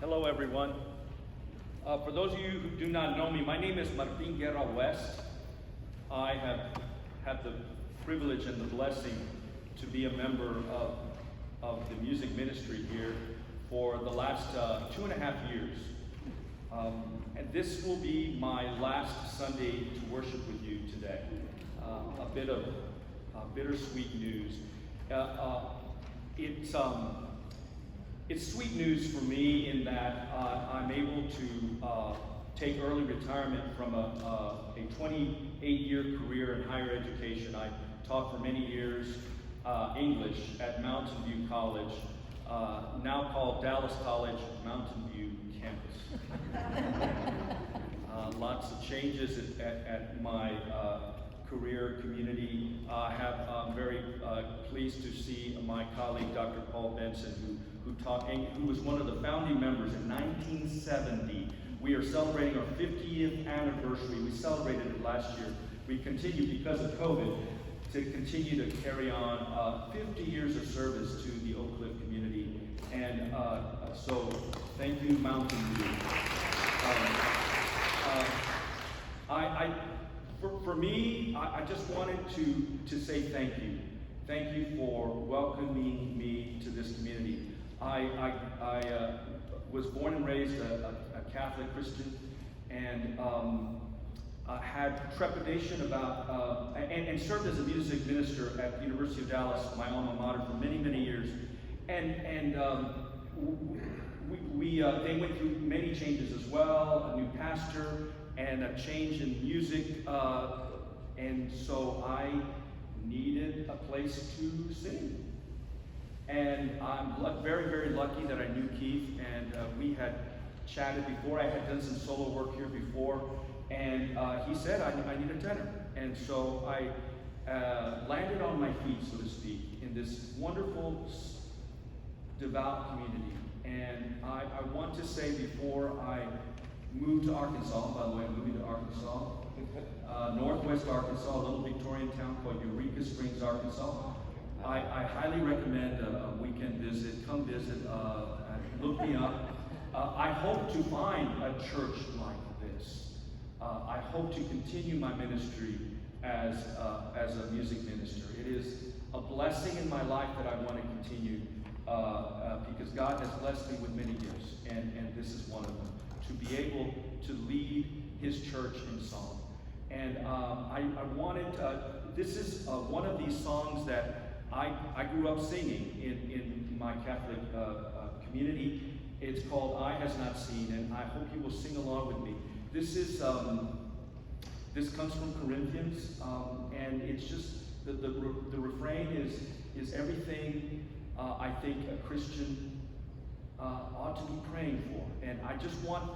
Hello, everyone. For those of you who do not know me, my name is Marty Guerra-West. I have had the privilege and the blessing to be a member of the music ministry here for the last 2.5 years. And this will be my last Sunday to worship with you today. A bit of bittersweet news. It's sweet news for me in that I'm able to take early retirement from a 28-year career in higher education. I taught for many years English at Mountain View College, now called Dallas College Mountain View campus. Lots of changes at my career community. I'm very pleased to see my colleague, Dr. Paul Benson, who was one of the founding members in 1970. We are celebrating our 50th anniversary. We celebrated it last year. We continue, because of COVID, to continue to carry on 50 years of service to the Oak Cliff community. And so thank you, Mountain View. For me, I just wanted to say thank you. Thank you for welcoming me to this community. I was born and raised a Catholic Christian, and had trepidation about, and served as a music minister at the University of Dallas, my alma mater, for many, many years. And they went through many changes as well, a new pastor, and a change in music, and so I needed a place to sing. And I'm very, very lucky that I knew Keith, and we had chatted before. I had done some solo work here before, and he said I need a tenor. And so I landed on my feet, so to speak, in this wonderful, devout community. And I want to say, before I moved to Arkansas, by the way, I'm moving to Arkansas, northwest Arkansas, a little Victorian town called Eureka Springs, Arkansas. I highly recommend a weekend visit. Come visit, look me up. I hope to find a church like this. I hope to continue my ministry as a music minister. It is a blessing in my life that I want to continue because God has blessed me with many gifts, and this is one of them. To be able to lead His church in song. And I wanted, this is one of these songs that I grew up singing in my Catholic community. It's called "Eye Has Not Seen," and I hope you will sing along with me. This is this comes from Corinthians, and it's just the refrain is everything I think a Christian ought to be praying for. And I just want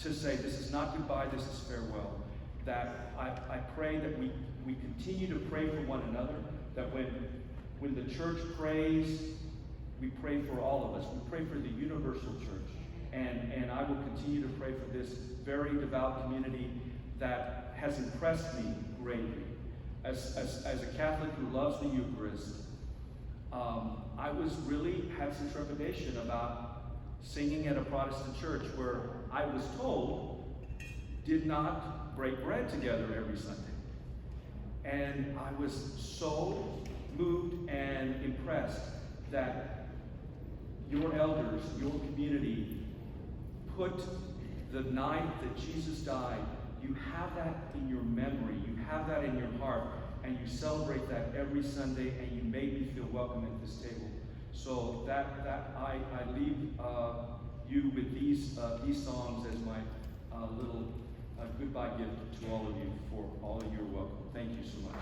to say, this is not goodbye, this is farewell. That I pray that we continue to pray for one another, that when the church prays, we pray for all of us. We pray for the universal church. And I will continue to pray for this very devout community that has impressed me greatly. As a Catholic who loves the Eucharist, I had some trepidation about singing at a Protestant church where I was told did not break bread together every Sunday. And I was so moved and impressed that your elders, your community, put the night that Jesus died, you have that in your memory, you have that in your heart, and you celebrate that every Sunday, and you made me feel welcome at this table. So that I leave you with these songs as my little goodbye gift to all of you for all of your welcome. Thank you so much.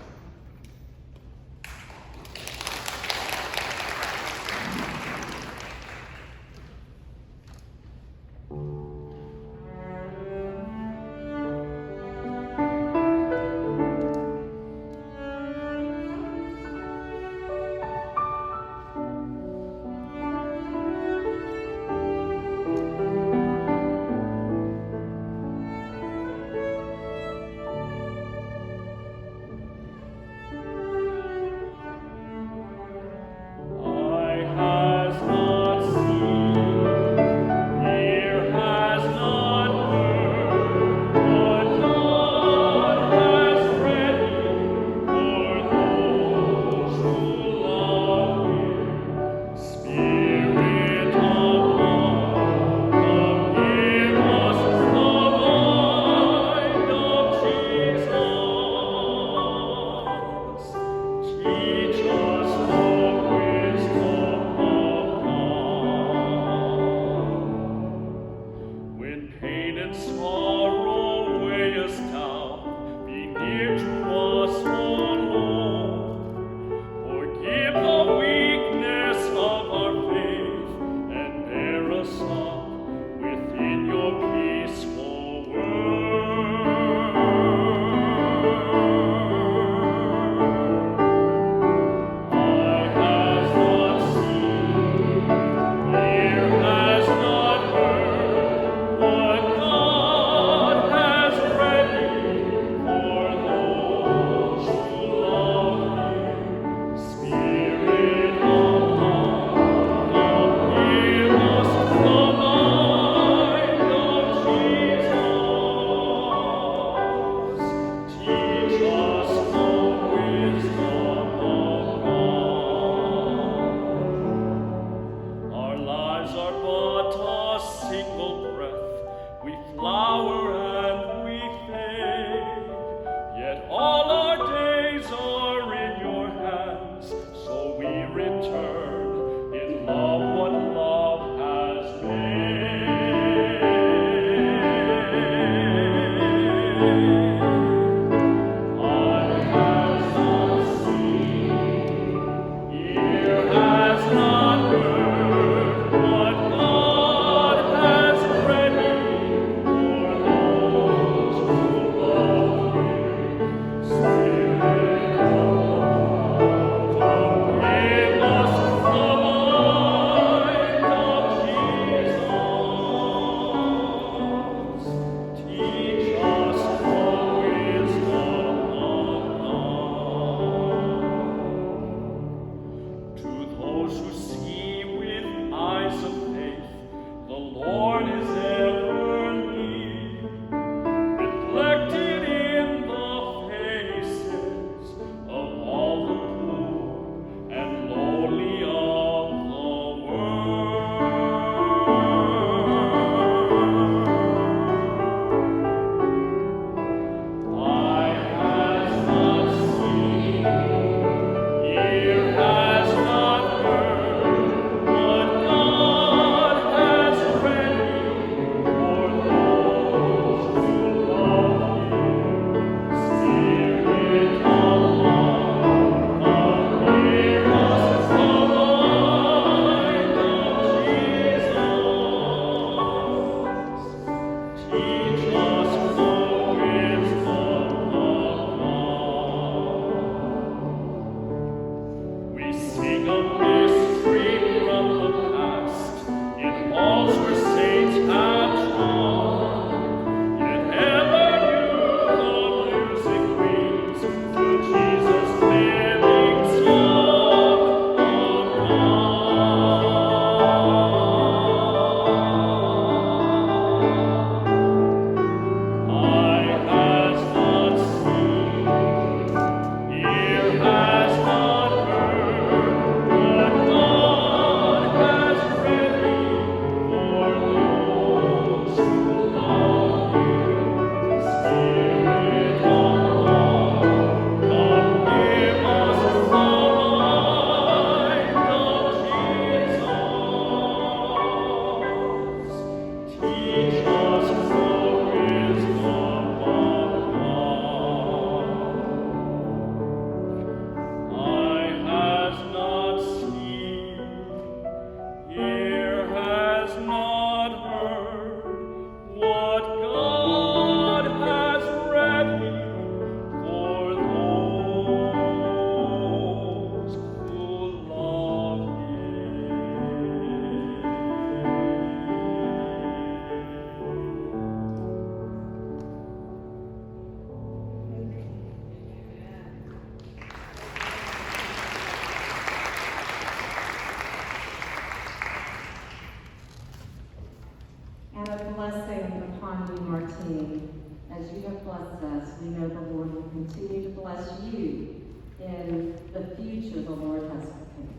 a blessing upon you, Martine. As you have blessed us, we know the Lord will continue to bless you in the future the Lord has prepared.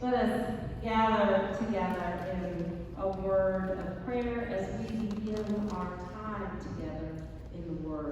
Let us gather together in a word of prayer as we begin our time together in the Word.